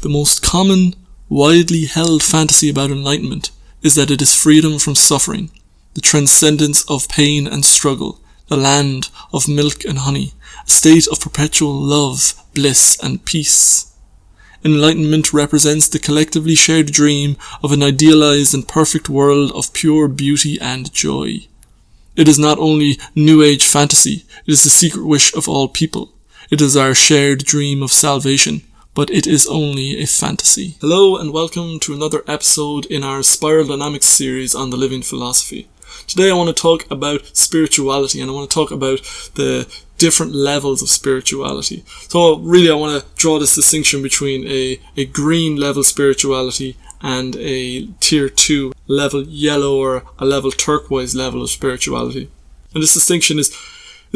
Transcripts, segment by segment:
The most common, widely held fantasy about enlightenment is that it is freedom from suffering, the transcendence of pain and struggle, the land of milk and honey, a state of perpetual love, bliss, and peace. Enlightenment represents the collectively shared dream of an idealized and perfect world of pure beauty and joy. It is not only New Age fantasy, it is the secret wish of all people. It is our shared dream of salvation, but it is only a fantasy. Hello and welcome to another episode in our Spiral Dynamics series on the living philosophy. Today I want to talk about spirituality, and I want to talk about the different levels of spirituality. So really I want to draw this distinction between a green level spirituality and a tier 2 level yellow or a level turquoise level of spirituality. And this distinction is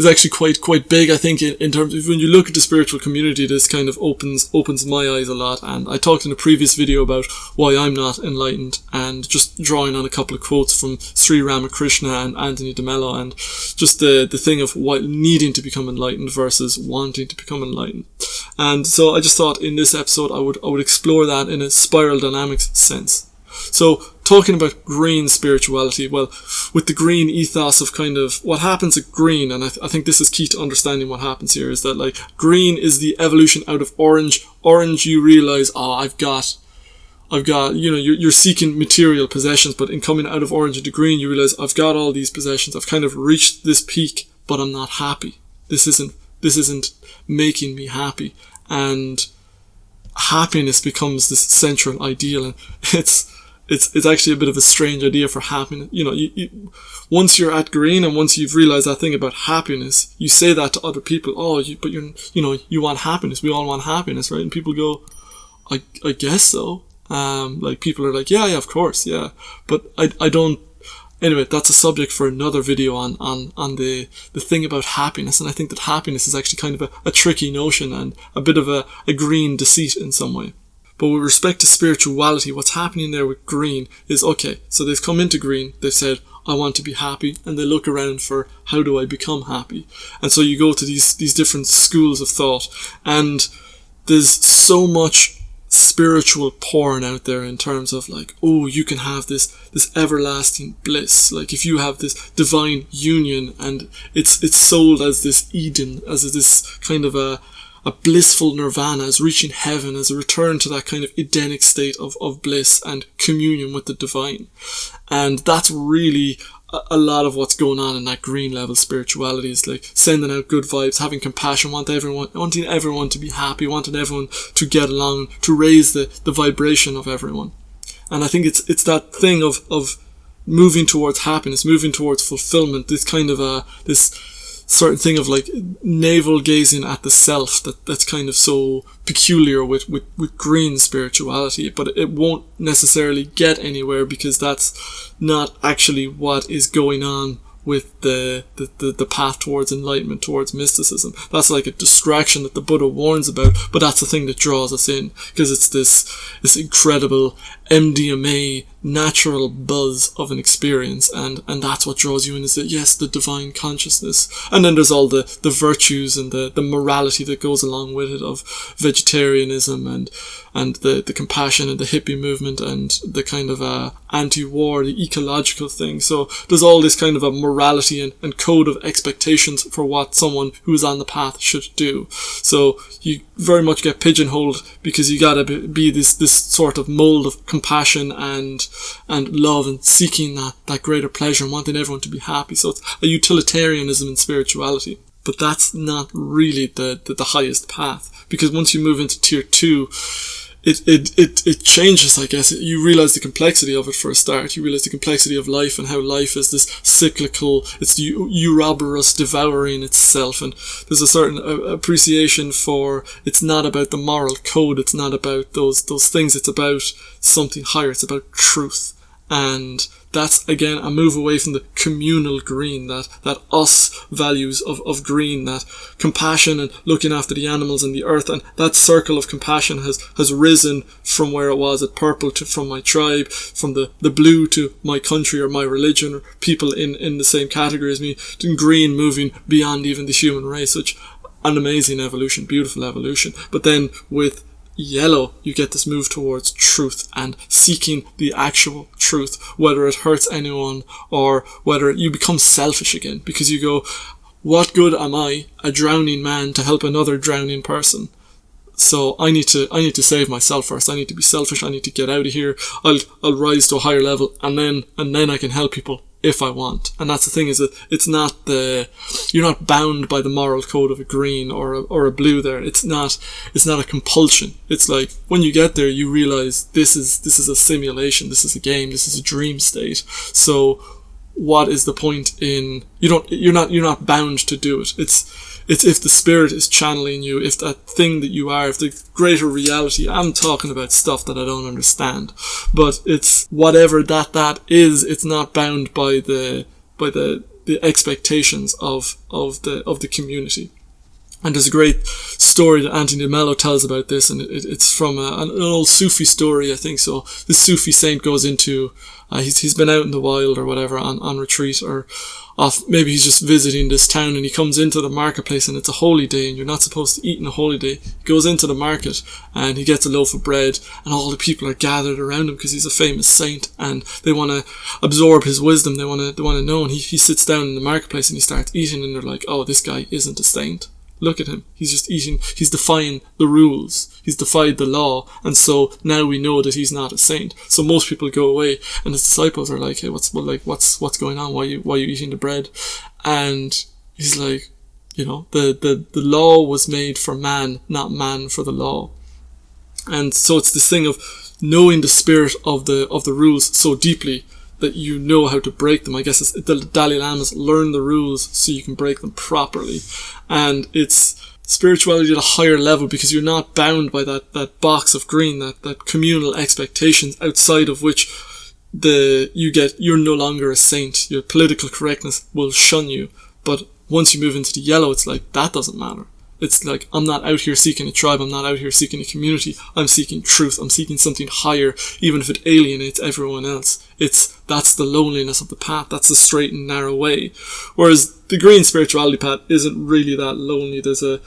actually quite big, I think, in terms of when you look at the spiritual community. This kind of opens my eyes a lot. And I talked in a previous video about why I'm not enlightened, and just drawing on a couple of quotes from Sri Ramakrishna and Anthony de Mello, and just the thing of why needing to become enlightened versus wanting to become enlightened. And so I just thought in this episode I would explore that in a spiral dynamics sense. So, talking about green spirituality, well, with the green ethos of kind of what happens at green, and I think this is key to understanding what happens here, is that like green is the evolution out of orange. Orange, you realize, I've got, you're seeking material possessions, but in coming out of orange into green, you realize I've got all these possessions. I've kind of reached this peak, but I'm not happy. This isn't making me happy, and happiness becomes this central ideal, and it's actually a bit of a strange idea for happiness. You once you're at green and once you've realized that thing about happiness, you say that to other people. But you want happiness. We all want happiness, right? And people go, I guess so. Like people are like, yeah, of course, yeah. But I don't. Anyway, that's a subject for another video on the thing about happiness. And I think that happiness is actually kind of a tricky notion and a bit of a green deceit in some way. But with respect to spirituality, what's happening there with green is, okay, so they've come into green, they've said, I want to be happy, and they look around for, how do I become happy? And so you go to these different schools of thought, and there's so much spiritual porn out there in terms of like, you can have this everlasting bliss. Like if you have this divine union, and it's sold as this Eden, as this kind of a blissful nirvana, as reaching heaven, as a return to that kind of Edenic state of bliss and communion with the divine. And that's really a lot of what's going on in that green level spirituality, is like sending out good vibes, having compassion, wanting everyone to be happy, wanting everyone to get along, to raise the vibration of everyone. And I think it's that thing of moving towards happiness, moving towards fulfillment, this kind of this certain thing of like navel gazing at the self that's kind of so peculiar with green spirituality, but it won't necessarily get anywhere because that's not actually what is going on with the path towards enlightenment, towards mysticism. That's like a distraction that the Buddha warns about, but that's the thing that draws us in, because it's this incredible MDMA natural buzz of an experience, and that's what draws you in, is that yes, the divine consciousness. And then there's all the virtues and the morality that goes along with it, of vegetarianism and the compassion and the hippie movement and the kind of anti-war, the ecological thing. So there's all this kind of a morality and code of expectations for what someone who's on the path should do. So you very much get pigeonholed because you gotta be this sort of mold of compassion and love and seeking that greater pleasure and wanting everyone to be happy. So it's a utilitarianism in spirituality. But that's not really the highest path, because once you move into tier 2, it changes, I guess. You realize the complexity of it for a start. You realize the complexity of life and how life is this cyclical, it's the Ouroboros devouring itself, and there's a certain appreciation for, it's not about the moral code, it's not about those things, it's about something higher, it's about truth. And that's, again, a move away from the communal green, that us values of green, that compassion and looking after the animals and the earth. And that circle of compassion has risen from where it was at purple from my tribe, from the blue to my country or my religion, or people in the same category as me, to green, moving beyond even the human race, which an amazing evolution, beautiful evolution. But then with yellow, you get this move towards truth and seeking the actual truth, whether it hurts anyone or whether you become selfish again, because you go, what good am I, a drowning man, to help another drowning person? So I need to save myself first. I need to be selfish. I need to get out of here. I'll rise to a higher level, and then I can help people if I want. And that's the thing, is that you're not bound by the moral code of a green or a blue there. It's not a compulsion. It's like, when you get there, you realize this is a simulation. This is a game. This is a dream state. So what is the point in, you're not bound to do it. It's if the spirit is channeling you, if that thing that you are, if the greater reality, I'm talking about stuff that I don't understand, but it's whatever that is, it's not bound by the expectations of the community. And there's a great story that Anthony de Mello tells about this, and it's from an old Sufi story, I think. So this Sufi saint goes into, he's been out in the wild or whatever on retreat, or maybe he's just visiting this town, and he comes into the marketplace, and it's a holy day, and you're not supposed to eat on a holy day. He goes into the market, and he gets a loaf of bread, and all the people are gathered around him because he's a famous saint, and they want to absorb his wisdom. They want to know, and he sits down in the marketplace, and he starts eating, and they're like, oh, this guy isn't a saint. Look at him. He's just eating. He's defying the rules. He's defied the law. And so now we know that he's not a saint. So most people go away, and his disciples are like, hey, what's going on? Why are you eating the bread? And he's like, the law was made for man, not man for the law. And so it's this thing of knowing the spirit of the rules so deeply that you know how to break them. I guess it's the Dalai Lama's learn the rules so you can break them properly. And it's spirituality at a higher level, because you're not bound by that box of green, that communal expectations outside of which you're no longer a saint. Your political correctness will shun you. But once you move into the yellow, it's like, that doesn't matter. It's like, I'm not out here seeking a tribe. I'm not out here seeking a community. I'm seeking truth. I'm seeking something higher, even if it alienates everyone else. That's the loneliness of the path. That's the straight and narrow way. Whereas the green spirituality path isn't really that lonely. There's a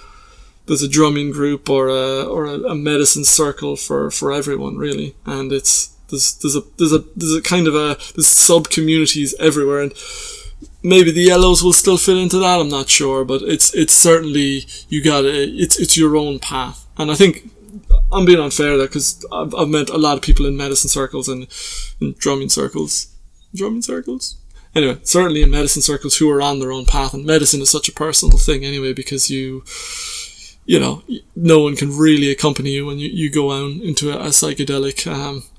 drumming group or a medicine circle for everyone, really. And there's sub communities everywhere, and maybe the yellows will still fit into that, I'm not sure, but it's certainly, it's your own path. And I think I'm being unfair there, because I've met a lot of people in medicine circles and in drumming circles. Anyway, certainly in medicine circles who are on their own path, and medicine is such a personal thing anyway, because no one can really accompany you when you go out into a psychedelic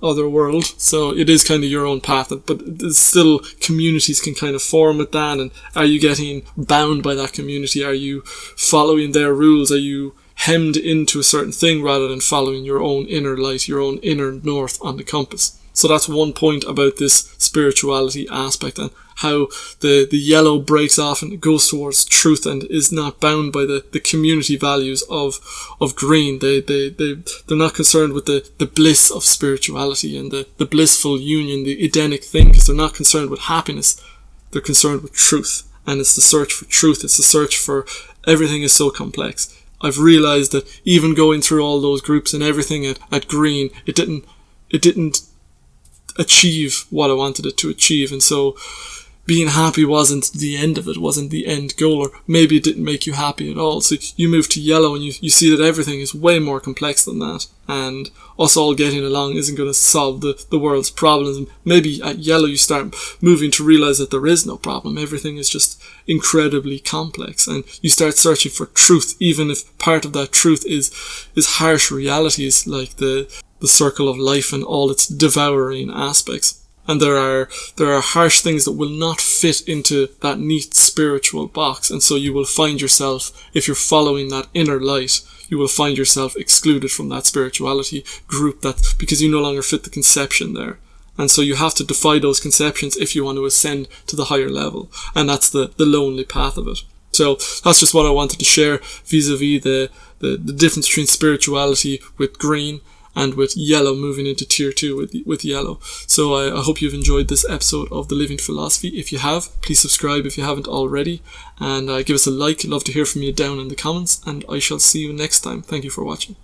other world. So it is kind of your own path, but still communities can kind of form with that. And are you getting bound by that community? Are you following their rules? Are you hemmed into a certain thing rather than following your own inner light, your own inner north on the compass? So that's one point about this spirituality aspect, and how the yellow breaks off and goes towards truth and is not bound by the community values of green. They're not concerned with the bliss of spirituality and the blissful union, the Edenic thing, because they're not concerned with happiness. They're concerned with truth, and it's the search for truth. It's the search for, everything is so complex. I've realized that even going through all those groups and everything at green, it didn't achieve what I wanted it to achieve. And so being happy wasn't the end of it, wasn't the end goal, or maybe it didn't make you happy at all. So you move to yellow and you see that everything is way more complex than that, and us all getting along isn't going to solve the world's problems. And maybe at yellow you start moving to realize that there is no problem. Everything is just incredibly complex, and you start searching for truth, even if part of that truth is harsh realities, like the circle of life and all its devouring aspects. And there are harsh things that will not fit into that neat spiritual box. And so you will find yourself, if you're following that inner light, you will find yourself excluded from that spirituality group, because you no longer fit the conception there. And so you have to defy those conceptions if you want to ascend to the higher level. And that's the lonely path of it. So that's just what I wanted to share vis-a-vis the difference between spirituality with green and with yellow, moving into tier 2 with yellow. So I hope you've enjoyed this episode of The Living Philosophy. If you have, please subscribe if you haven't already, and give us a like. I'd love to hear from you down in the comments, and I shall see you next time. Thank you for watching.